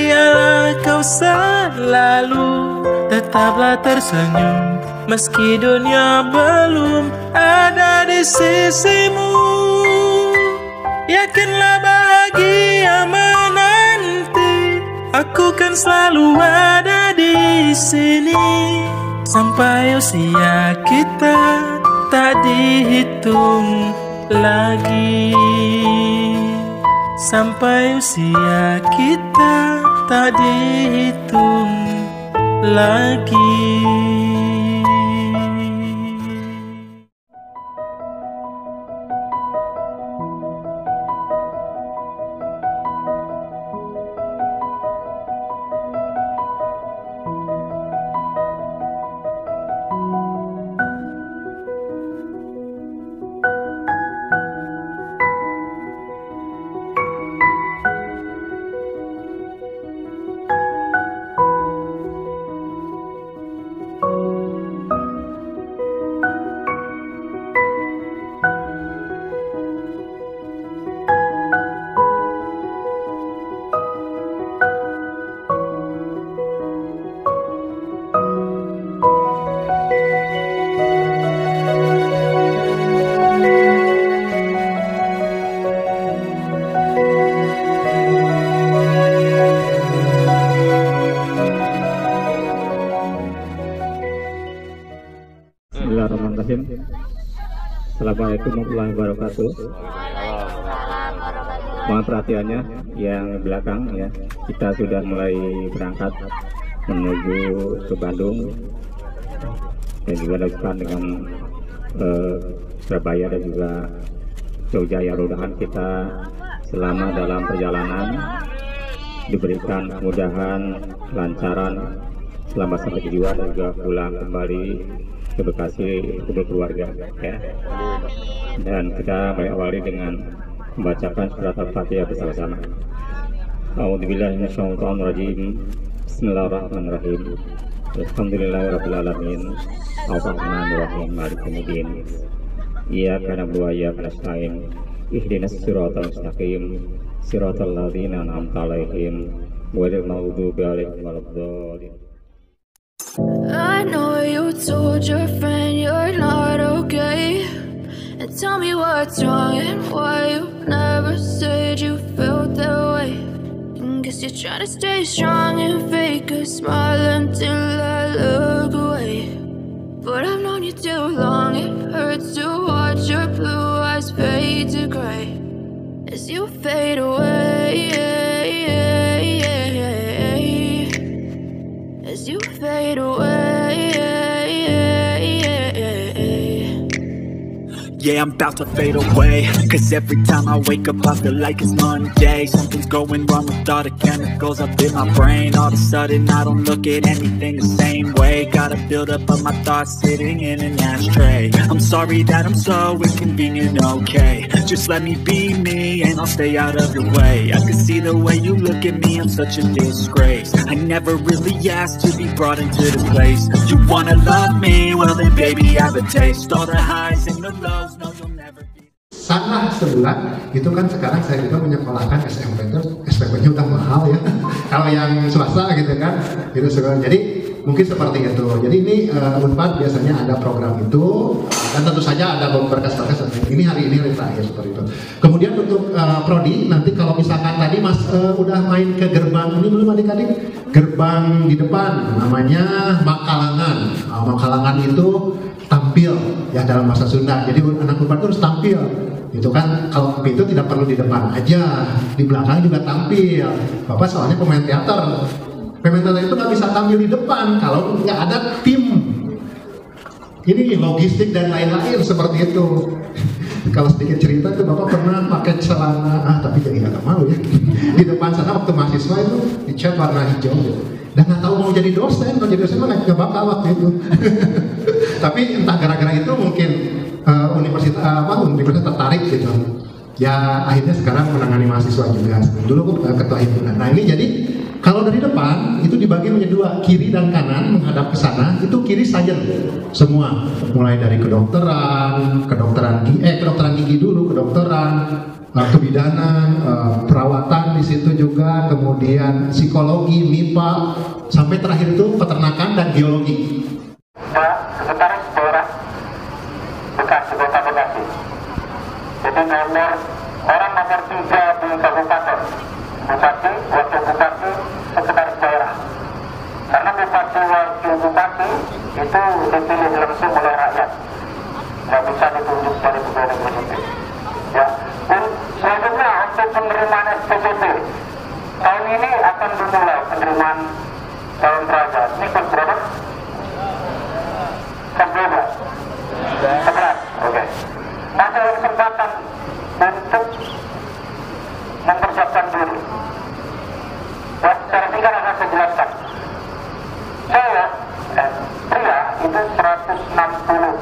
Biarlah kau selalu tetaplah tersenyum, meski dunia belum ada di sisimu. Yakinlah bahagia menanti, aku kan selalu ada di sini. Sampai usia kita tak dihitung lagi, sampai usia kita tak dihitung lagi. Assalamualaikum warahmatullahi wabarakatuh. Mohon perhatiannya yang belakang ya. Kita sudah mulai berangkat menuju ke Bandung dan juga dilanjutkan dengan Surabaya dan juga Jogja. Ya, mudah-mudahan kita selama dalam perjalanan diberikan kemudahan, kelancaran, selamat sampai tujuan dan juga pulang kembali ke Bekasi kumpul keluarga ya. Dan kita awali dengan membacakan surat Al-Fatihah bersama-sama. A'udzubillahi minasyaitonirrajim. Bismillahirrahmanirrahim. Alhamdulillahirabbil alamin. Arrahmanirrahim. Maliki yaumiddin. Iyyaka na'budu wa iyyaka nasta'in. Ihdinas siratal mustaqim. Siratal ladzina an'amta 'alaihim ghairil maghdubi 'alaihim waladdallin. I know you told your friend you're not okay, and tell me what's wrong and why you never said you felt that way. And guess you're trying to stay strong and fake a smile until I look away. But I've known you too long, it hurts to watch your blue eyes fade to gray as you fade away, as you fade away. Yeah, I'm about to fade away, cause every time I wake up I feel like it's Monday. Something's going wrong with all the chemicals up in my brain. All of a sudden I don't look at anything the same way. Gotta build up of my thoughts sitting in an ashtray. I'm sorry that I'm so inconvenient, okay. Just let me be me and I'll stay out of your way. I can see the way you look at me, I'm such a disgrace. I never really asked to be brought into this place. You wanna love me? Well then baby have a taste. All the highs and the lows, no you'll never be. Sana sebulan itu kan sekarang saya juga menyekolahkan SMP itu SPP-nya udah mahal ya. Kalau yang swasta gitu kan itu sekolah. Jadi mungkin seperti itu. Jadi ini Unpad biasanya ada program itu dan tentu saja ada berkas-berkas. Ini hari terakhir seperti itu. Kemudian untuk prodi nanti kalau misalkan tadi Mas udah main ke gerbang ini belum adik-adik, gerbang di depan namanya Makalangan. Makalangan itu tampil ya dalam bahasa Sunda. Jadi anak Unpad itu harus tampil. Itu kan kalau itu tidak perlu di depan aja, di belakang juga tampil. Bapak soalnya pemain teater. Pemain teater itu nggak bisa tampil di depan kalau nggak ada tim. Ini logistik dan lain-lain seperti itu. Kalau sedikit cerita itu Bapak pernah pakai celana, tapi jadi agak malu ya. Di depan sana waktu mahasiswa itu dicat warna hijau. Dan nggak tahu mau jadi dosen, kalau jadi dosen mah nggak bakal waktu itu. Tapi entah gara-gara itu mungkin universitas tertarik gitu. Ya akhirnya sekarang menangani mahasiswa juga. Dulu ketua himpunan. Nah ini jadi kalau dari depan itu dibagi menjadi dua, kiri dan kanan menghadap ke sana. Itu kiri saja semua, mulai dari kedokteran gigi dulu, kedokteran, kebidanan, perawatan di situ juga, kemudian psikologi, MIPA, sampai terakhir itu peternakan dan geologi. Sekretaris daerah Bekasi, Kota Bekasi. Jadi orang nomor 3 di kabupaten, bupati, wakil bupati, sekretaris daerah. Karena bupati, wakil bupati itu dipilih langsung oleh rakyat, nggak bisa ditunjuk dari pegawai negeri. Ya, dan selanjutnya untuk penerimaan SPBT tahun ini akan dimulai penerimaan tahun peraja. Ini kan berapa? 11. Oke. Ada kesempatan untuk mempersiapkan diri. Ya, secara singkat akan saya jelaskan. Cewek, pria itu 160.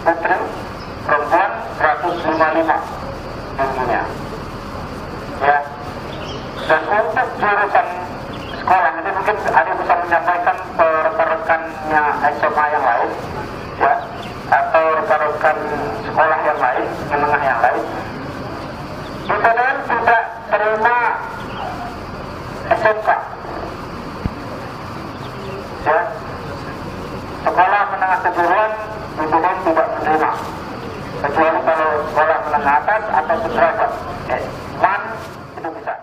Putri, perempuan 155 tingginya. Ya. Dan untuk jurusan sekolah, nanti mungkin ada bisa menyampaikan ke rekan-rekannya SMA yang lain, ya, atau rekan-rekan sekolah yang lain, menengah yang lain. IPDN tidak terima SMK, ya, sekolah menengah kejuruan IPDN tidak menerima, kecuali kalau sekolah menengah atas atau sederajat, MAN itu bisa.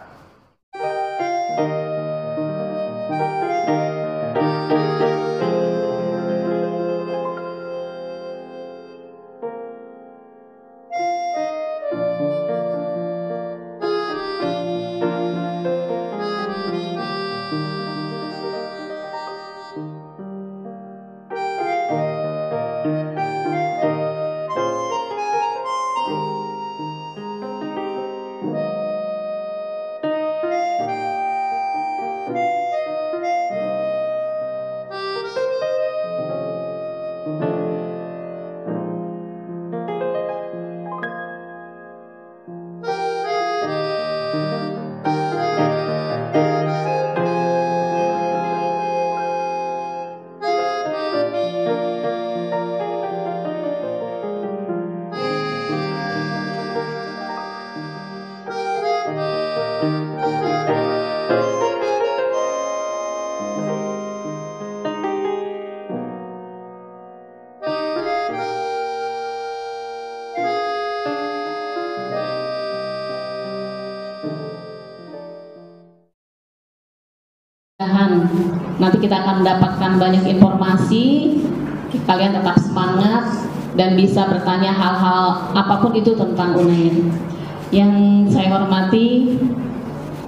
Nanti kita akan mendapatkan banyak informasi, kalian tetap semangat dan bisa bertanya hal-hal apapun itu tentang UNAIR. Yang saya hormati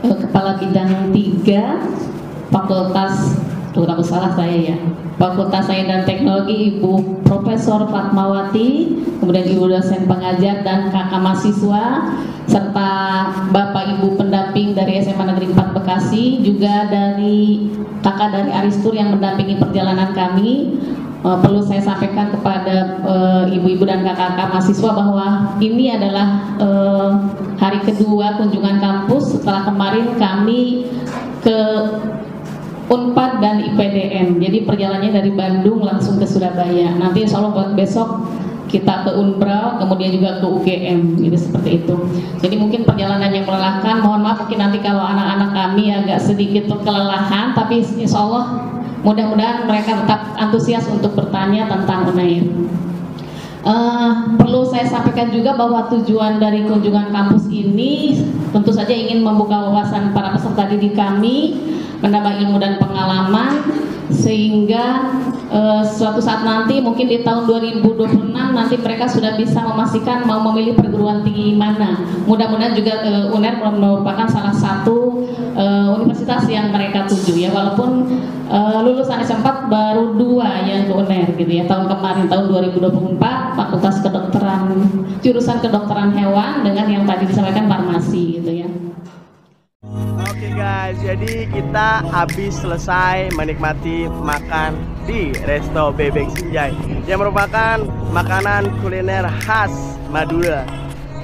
Kepala Bidang 3 Fakultas, aku salah saya ya, Fakultas Sains dan Teknologi Ibu Profesor Fatmawati, kemudian Ibu dosen pengajar dan kakak mahasiswa, serta Bapak Ibu pendamping dari SMA Negeri 4 Bekasi, juga dari kakak dari Aristur yang mendampingi perjalanan kami. Perlu saya sampaikan kepada ibu-ibu dan kakak-kakak mahasiswa bahwa ini adalah hari kedua kunjungan kampus setelah kemarin kami ke Unpad dan IPDN. Jadi perjalanannya dari Bandung langsung ke Surabaya. Nanti insya Allah buat besok kita ke Unbrau, kemudian juga ke UGM, gitu, seperti itu. Jadi mungkin perjalanan yang melelahkan, mohon maaf mungkin nanti kalau anak-anak kami agak sedikit kelelahan, tapi insya Allah mudah-mudahan mereka tetap antusias untuk bertanya tentang UNAIR. Perlu saya sampaikan juga bahwa tujuan dari kunjungan kampus ini tentu saja ingin membuka wawasan para peserta didik kami, menambah ilmu dan pengalaman, sehingga suatu saat nanti mungkin di tahun 2026 nanti mereka sudah bisa memastikan mau memilih perguruan tinggi mana. Mudah-mudahan juga UNER merupakan salah satu universitas yang mereka tuju ya, walaupun lulusan S4 baru 2 yang ke UNER gitu ya, tahun kemarin tahun 2024 Fakultas Kedokteran, jurusan Kedokteran Hewan dengan yang tadi disampaikan farmasi gitu ya. Oke guys, jadi kita habis selesai menikmati makan di Resto Bebek Sinjai yang merupakan makanan kuliner khas Madura.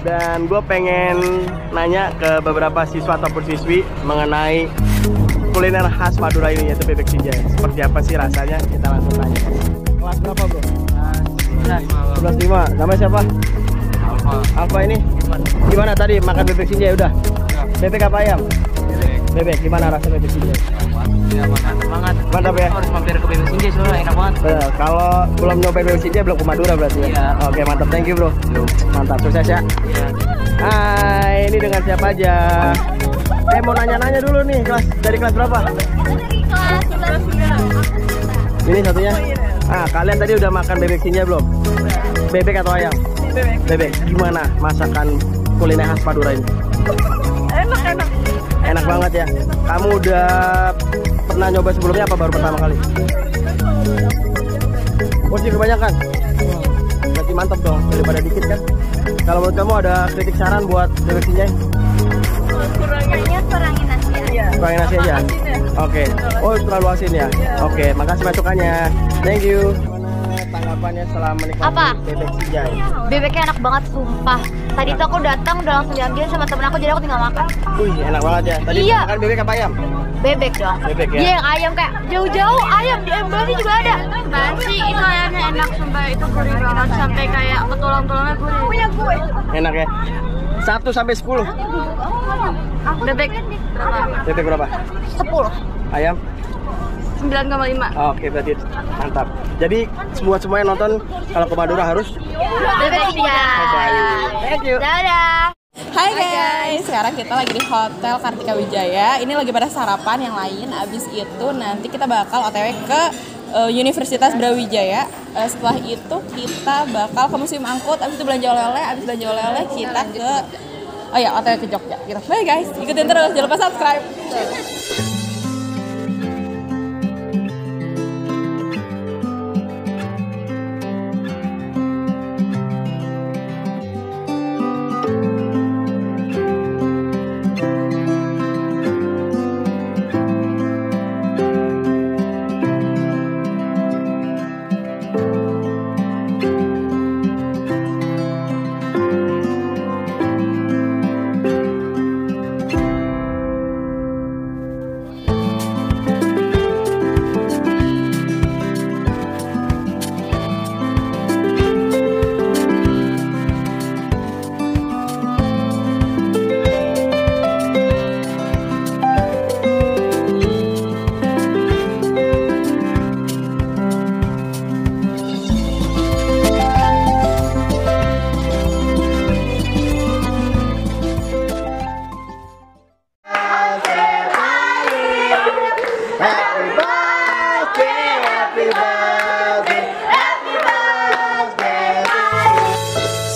Dan gue pengen nanya ke beberapa siswa ataupun siswi mengenai kuliner khas Madura ini, yaitu Bebek Sinjai. Seperti apa sih rasanya? Kita langsung tanya. Kelas berapa bro? Kelas 5. Namanya siapa? Apa ini? Gimana tadi makan bebek Sinjai udah? Bebek apa ayam? Bebek. Gimana rasa bebek Sinjai? Semangat. Mantap ya. Harus mampir ke bebek Sinjai soalnya enak banget. Kalau belum nyobain bebek Sinjai belum ke Madura berarti ya? Iya. Oke, mantap. Thank you bro. Mantap, sukses ya. Iya. Hai, ini dengan siapa aja? Mau nanya-nanya dulu nih, dari kelas berapa? Ini satunya? Kalian tadi udah makan bebek Sinjai belum? Bebek atau ayam? Bebek. Gimana masakan kuliner khas Madura ini? Enak banget ya. Kamu udah pernah nyoba sebelumnya apa baru pertama kali? Porsi kebanyakan. Berarti mantap dong daripada dikit kan. Kalau menurut kamu ada kritik saran buat bebek Sinjai? Kurangin nasi aja. Kurangin nasi aja. Oke. Oh, terlalu asin ya. Oke, makasih masukannya. Thank you. Tanggapannya setelah menikmati bebek Sinjai? Bebeknya enak banget sumpah. Tadi tuh aku datang udah langsung diambil sama temen aku, jadi aku tinggal makan. Wih, enak banget ya. Tadi makan bebek apa ayam? Bebek dong. Bebek ya. Iya, yang ayam kayak jauh-jauh ayam di Embali juga ada. Banci itu ayamnya enak sumpah, itu gurih banget sampai kayak tulang-tulangnya gurih. Punya gue. Enak ya. 1 sampai 10. Bebek berapa? Bebek berapa? 10. Ayam? 9,5. Oke, berarti mantap. Jadi buat semua yang nonton, kalau ke Madura harus Bebek Sinjai. Thank you. Dadah. Hai guys, sekarang kita lagi di Hotel Kartika Wijaya. Ini lagi pada sarapan yang lain. Abis itu nanti kita bakal OTW ke Universitas Brawijaya. Setelah itu kita bakal ke museum angkut. Abis itu belanja oleh-oleh. Abis belanja oleh-oleh kita ke OTW ke Jogja. Gitu. Bye guys, ikutin terus. Jangan lupa subscribe.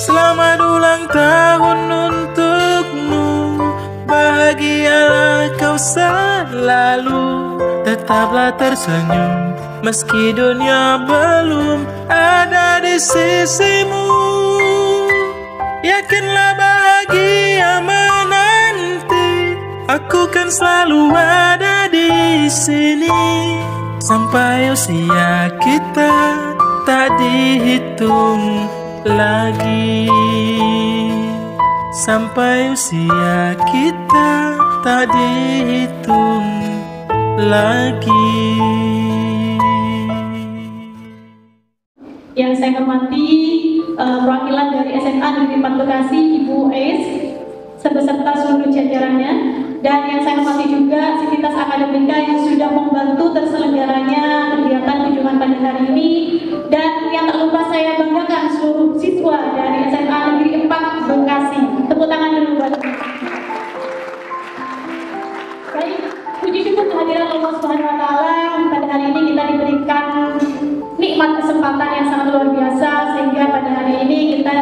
Selamat ulang tahun untukmu, bahagialah kau selalu. Tetaplah tersenyum meski dunia belum ada di sisimu. Yakinlah bahagia menanti, aku kan selalu ada di sini. Sampai usia kita tak dihitung lagi, sampai usia kita tak dihitung lagi. Yang saya hormati perwakilan dari SMA Negeri 4 Bekasi, Ibu Ais, beserta seluruh jajarannya, dan yang saya hormati juga Sivitas Akademika yang sudah membantu terselenggaranya kegiatan kunjungan pada hari ini, dan yang tak lupa saya banggakan seluruh siswa dari SMA Negeri 4 Bekasi. Tepuk tangan dulu buat. Baik, puji syukur kehadiran Allah Subhanahu wa taala, pada hari ini kita diberikan nikmat kesempatan yang sangat luar biasa sehingga pada hari ini kita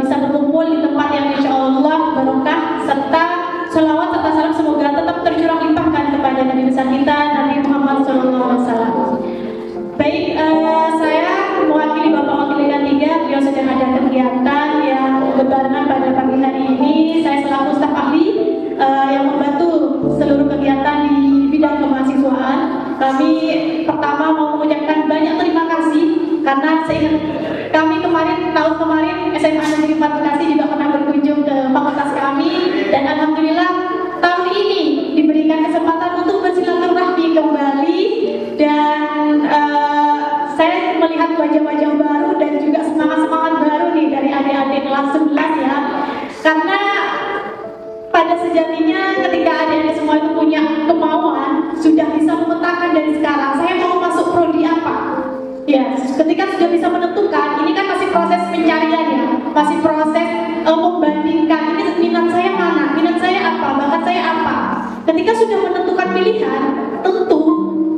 bisa berkumpul di tempat yang insya Allah barokah, serta sholawat serta salam semoga tetap tercurah limpahkan kepada Nabi besar kita Nabi Muhammad SAW. Baik, saya mewakili Bapak Wakil Dekan 3, beliau sedang ada kegiatan yang berbarengan pada pagi hari ini. Saya selaku staf ahli yang membantu seluruh kegiatan di bidang kemahasiswaan. Kami pertama mau mengucapkan banyak terima kasih karena kami tahun kemarin SMA Negeri 4 Bekasi juga pernah berkunjung ke fakultas kami, dan alhamdulillah tahun ini diberikan kesempatan untuk bersilaturahmi kembali, dan saya melihat wajah-wajah baru dan juga semangat-semangat baru nih dari adik-adik kelas 11 ya. dari sekarang, saya mau masuk prodi apa. Ya, ketika sudah bisa menentukan, ini kan masih proses pencarian ya, masih proses membandingkan, ini minat saya mana, minat saya apa, bakat saya apa. Ketika sudah menentukan pilihan, tentu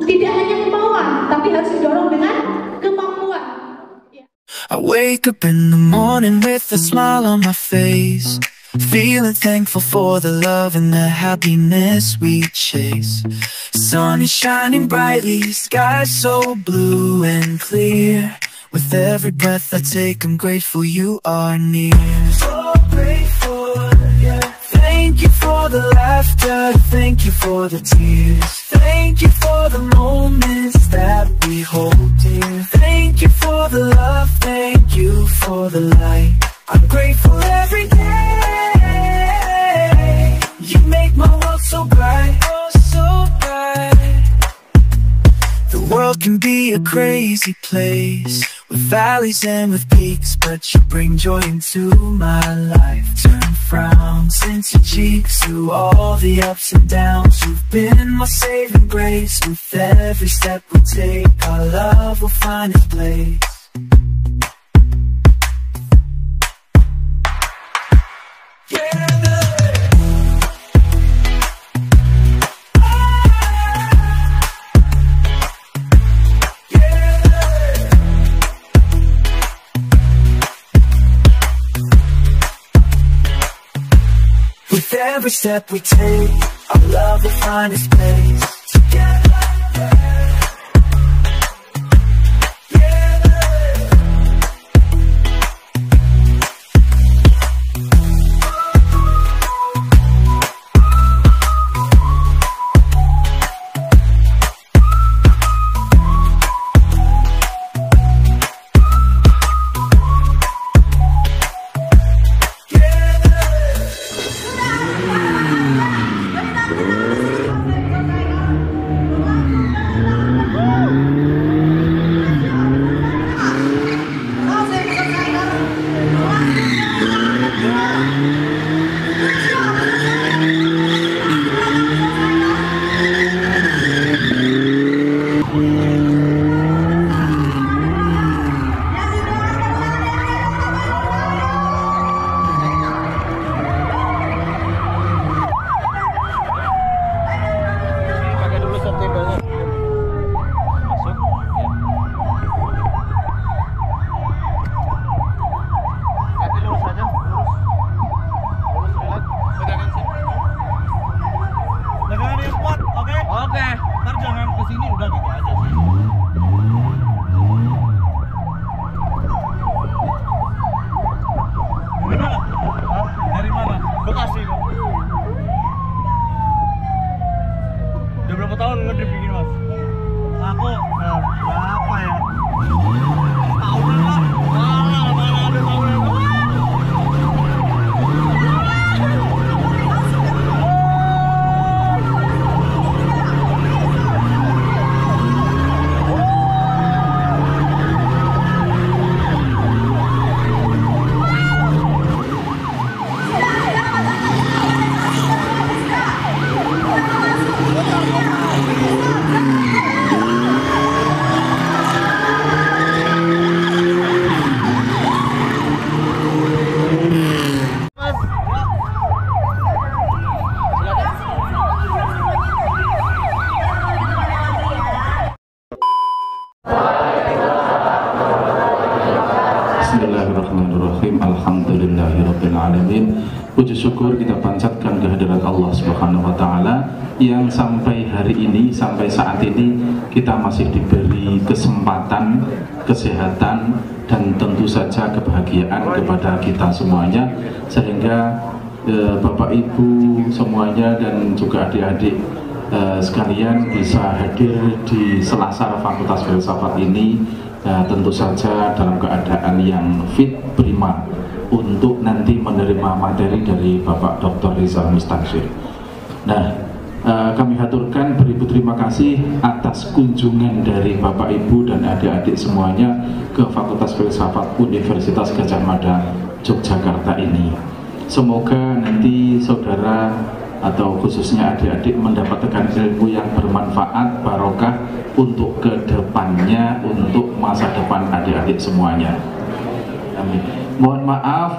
tidak hanya kemauan, tapi harus didorong dengan kemampuan. I wake up in the morning with a smile on my face, feeling thankful for the love and the happiness we chase. Sun is shining brightly, sky so blue and clear. With every breath I take, I'm grateful you are near. So grateful, yeah. Thank you for the laughter, thank you for the tears. Thank you for the moments that we hold dear. Thank you for the love, thank you for the light. I'm grateful every day. You make my world so bright, oh so bright. The world can be a crazy place, with valleys and with peaks, but you bring joy into my life. Turn frowns into cheeks through all the ups and downs. You've been my saving grace. With every step we take, our love will find its place. With every step we take, our love will find its place. Together, Bismillahirrahmanirrahim. Alhamdulillahirrabbilalamin. Puji syukur kita panjatkan kehadirat Allah Subhanahu wa Ta'ala yang sampai hari ini, sampai saat ini kita masih diberi kesempatan, kesehatan, dan tentu saja kebahagiaan kepada kita semuanya, sehingga Bapak Ibu semuanya dan juga adik-adik sekalian bisa hadir di Selasar Fakultas Filsafat ini. Tentu saja dalam keadaan yang fit, prima untuk nanti menerima materi dari Bapak Dr. Rizal Mustansir. Nah, kami haturkan beribu terima kasih atas kunjungan dari Bapak Ibu dan adik-adik semuanya ke Fakultas Filsafat Universitas Gadjah Mada Yogyakarta ini. Semoga nanti saudara atau khususnya adik-adik mendapatkan ilmu yang bermanfaat, barokah untuk kedepannya, untuk masa depan adik-adik semuanya. Amin. Mohon maaf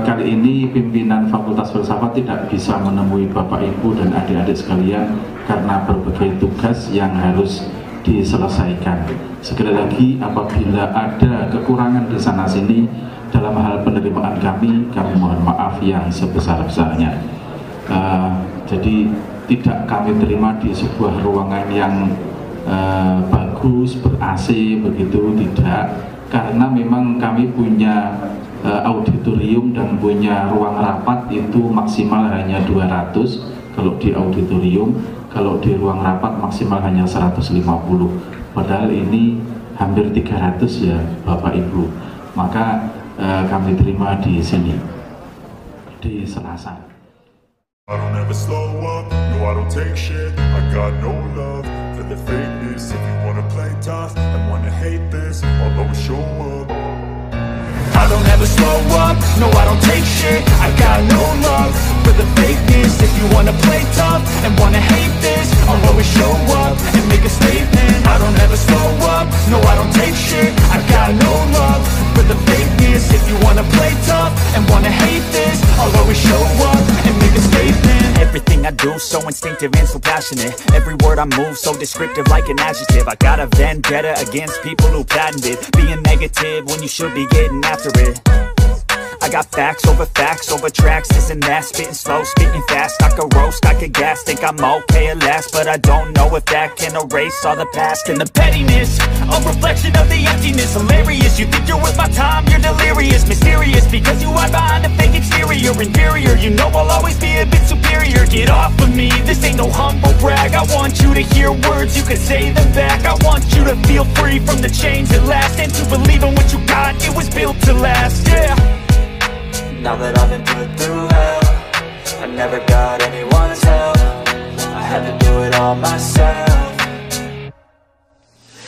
kali ini pimpinan Fakultas Filsafat tidak bisa menemui Bapak Ibu dan adik-adik sekalian karena berbagai tugas yang harus diselesaikan. Sekali lagi, apabila ada kekurangan di sana sini dalam hal penerimaan kami mohon maaf yang sebesar-besarnya. Jadi tidak kami terima di sebuah ruangan yang bagus, ber-AC begitu, tidak, karena memang kami punya auditorium dan punya ruang rapat itu maksimal hanya 200 kalau di auditorium, kalau di ruang rapat maksimal hanya 150, padahal ini hampir 300 ya Bapak Ibu. Maka kami terima di sini di Selasa. I don't ever slow up, no I don't take shit. I got no love for the fakeness. If you wanna play tough and wanna hate this, I'll always show up. I don't ever slow up, no I don't take shit. I got no love for the fakeness. If you wanna play tough and wanna hate this, I'll always show up and make a statement. I don't ever slow up, no I don't take shit. I got no love for the fakeness. If you wanna play tough and wanna hate this, I'll always show up and make a statement. Everything I do so instinctive and so passionate. Every word I move so descriptive like an adjective. I got a vendetta against people who patented being negative when you should be getting after it. I got facts over tracks, this and that. Spitting slow, spitting fast. I could roast, I could gas. Think I'm okay at last, but I don't know if that can erase all the past. And the pettiness, a reflection of the emptiness. Hilarious, you think you're worth my time, you're delirious. Mysterious, because you hide behind a fake exterior. Inferior, you know I'll always be a bit superior. Get off of me, this ain't no humble brag. I want you to hear words, you can say them back. I want you to feel free from the chains at last, and to believe in what you got, it was built to last, yeah. Now that I've been put through hell, I never got anyone's help. I had to do it all myself.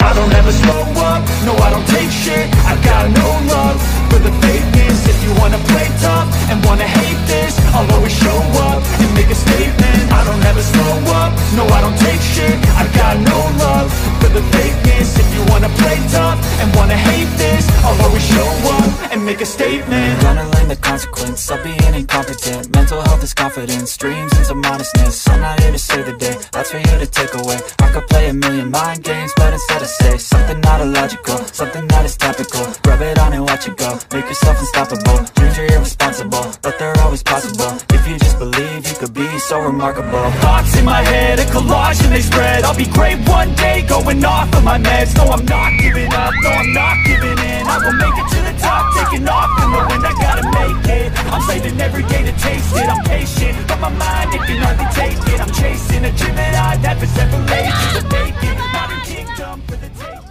I don't ever slow up, no I don't take shit. I got no love for the fakeness. If you wanna play tough and wanna hate this, I'll always show up and make a statement. I don't ever slow up, no I don't take shit. I got no love for the fakeness. If you wanna play tough and wanna hate this, I'll always show up and make a statement. Gonna learn the consequence of being incompetent. Mental health is confidence, dreams and some modestness. I'm not here to save the day, that's for you to take away. I could play a million mind games, but instead I say something not illogical, something that is topical. Rub it on and watch it go, make yourself unstoppable. Dreams are irresponsible, but they're always possible. If you just believe, you could be so remarkable. Thoughts in my head, a collage and they spread. I'll be great one day, going off of my meds. No, I'm not giving up, no, I'm not giving in. I will make it to the top, taking off in the wind. I gotta make it, I'm saving every day to taste it. I'm patient, but my mind, it can hardly take it. I'm chasing a dream that I've had for several ages. To make it, modern kingdom for the taking.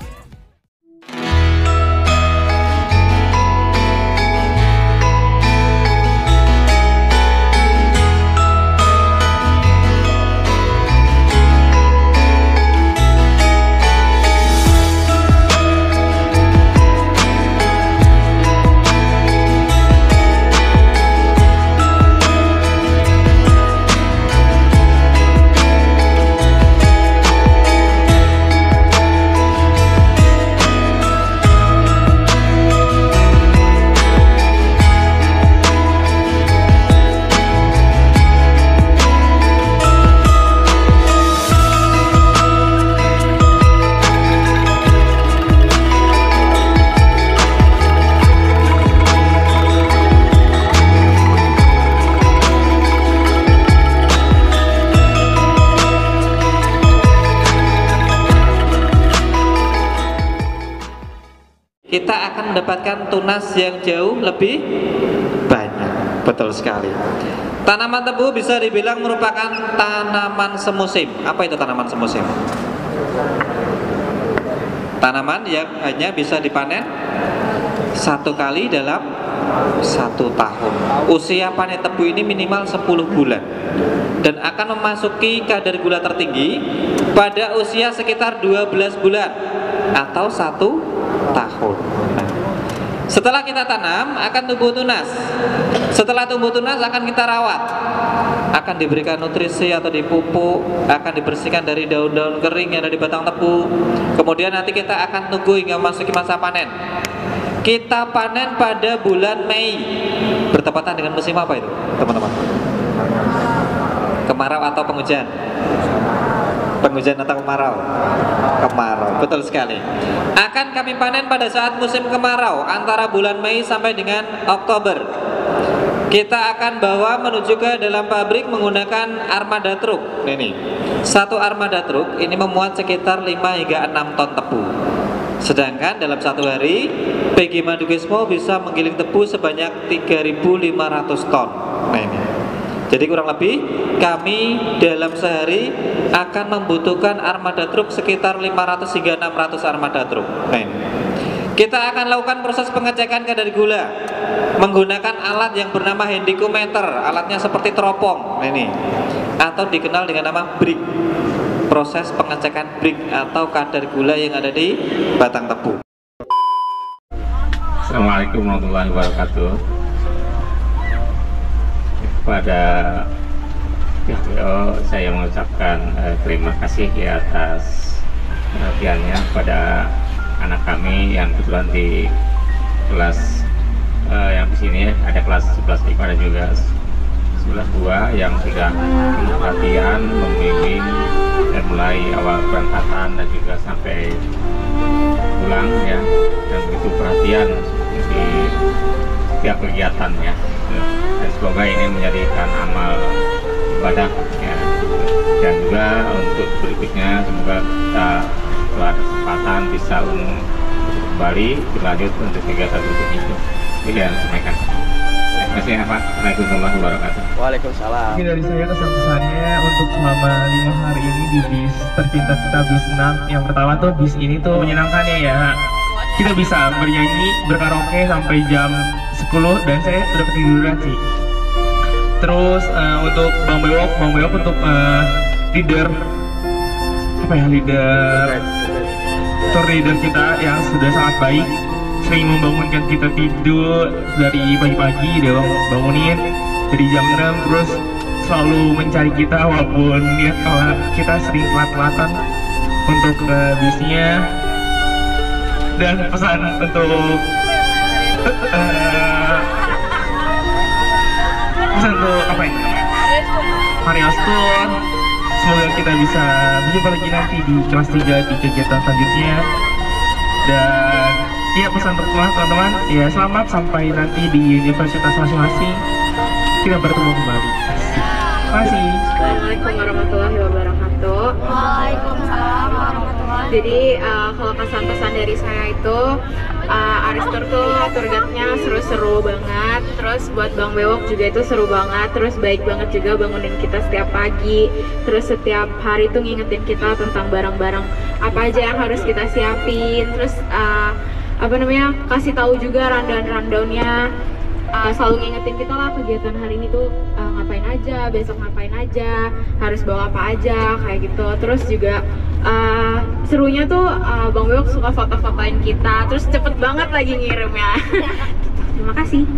kita akan mendapatkan tunas yang jauh lebih banyak. Betul sekali. Tanaman tebu bisa dibilang merupakan tanaman semusim. Apa itu tanaman semusim? Tanaman yang hanya bisa dipanen satu kali dalam 1 tahun. Usia panen tebu ini minimal 10 bulan dan akan memasuki kadar gula tertinggi pada usia sekitar 12 bulan atau 1 tahun. Nah, setelah kita tanam akan tumbuh tunas. Setelah tumbuh tunas akan kita rawat. akan diberikan nutrisi atau dipupuk, akan dibersihkan dari daun-daun kering yang ada di batang tebu. Kemudian nanti kita akan tunggu hingga memasuki masa panen. Kita panen pada bulan Mei, bertepatan dengan musim apa itu, teman-teman? Kemarau atau penghujan? Penghujan atau kemarau? Kemarau, betul sekali. Akan kami panen pada saat musim kemarau, antara bulan Mei sampai dengan Oktober. Kita akan bawa menuju ke dalam pabrik menggunakan armada truk. Ini satu armada truk ini memuat sekitar 5 hingga 6 ton tebu. Sedangkan dalam satu hari PG Madukismo bisa menggiling tebu sebanyak 3.500 ton. Nah ini. Jadi kurang lebih kami dalam sehari akan membutuhkan armada truk sekitar 500 hingga 600 armada truk. Nah ini. Kita akan lakukan proses pengecekan kadar gula menggunakan alat yang bernama handikometer. Alatnya seperti teropong. Nah ini. Atau dikenal dengan nama brik. Proses pengecekan brik atau kadar gula yang ada di batang tebu. Assalamualaikum warahmatullahi wabarakatuh. Pada saya mengucapkan terima kasih ya atas perhatiannya pada anak kami yang kebetulan di kelas yang di sini ada kelas 11 IPA dan juga 11 2 yang sudah perhatian membimbing dari mulai awal keberangkatan dan juga sampai pulang ya, dan begitu perhatian di setiap kegiatan ya. Dan semoga ini menjadikan amal ibadah ya. Dan juga untuk berikutnya semoga kita setelah kesempatan bisa kembali berlanjut untuk kegiatan berikutnya itu. Ini yang sampaikan. Terima kasih ya Pak. Assalamualaikum warahmatullahi wabarakatuh. Waalaikumsalam. Mungkin dari saya kesan-kesannya untuk selama 5 hari ini di bis tercinta kita bis 6. Yang pertama tuh bis ini tuh menyenangkannya ya. Kita bisa bernyanyi, berkaraoke sampai jam 10 dan saya udah ketiduran sih. Terus untuk Bang Bewok untuk leader tour leader kita yang sudah sangat baik, sering membangunkan kita tidur dari pagi-pagi, dia bangunin dari jam 6, terus selalu mencari kita walaupun dia kalau kita sering telat-telatan untuk bisnya. Dan pesan untuk apa ini? Marius Tour. Semoga kita bisa berjumpa lagi nanti di kelas 3 di kegiatan selanjutnya. Dan iya, pesan untuk teman-teman, ya selamat sampai nanti di universitas masing-masing. Kita bertemu kembali. Terima kasih. Assalamualaikum warahmatullahi wabarakatuh. Waalaikumsalam warahmatullahi. Jadi kalau pesan-pesan dari saya itu Aristur tuh tour guide-nya seru-seru banget. Terus buat Bang Bewok juga itu seru banget. Terus baik banget juga bangunin kita setiap pagi. Terus setiap hari tuh ngingetin kita tentang barang-barang apa aja yang harus kita siapin. Terus kasih tahu juga rundown-rundownnya. Selalu ngingetin kita lah kegiatan hari ini tuh ngapain aja, besok ngapain aja, harus bawa apa aja, kayak gitu. Terus juga serunya tuh Bang Bewok suka foto-fotoin kita, terus cepet banget lagi ngirimnya. Terima kasih.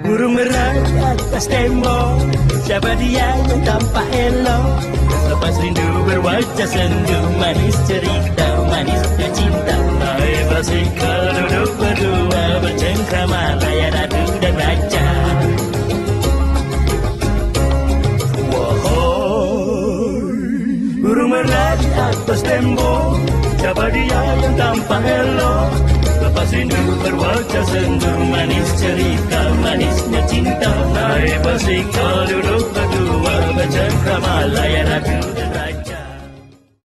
Burung merah atas tembok, siapa dia yang tampak elok? Lepas rindu berwajah sendu, manis cerita, manisnya cinta. Hai Basika duduk berdua, bercengkrama layar adu dan raja. Wahai burung merah di atas tembok, siapa dia yang tampak elok? Lepas rindu berwajah sendu, manis cerita, manisnya cinta. Hai Basika duduk berdua, bercengkrama layar adu dan raja.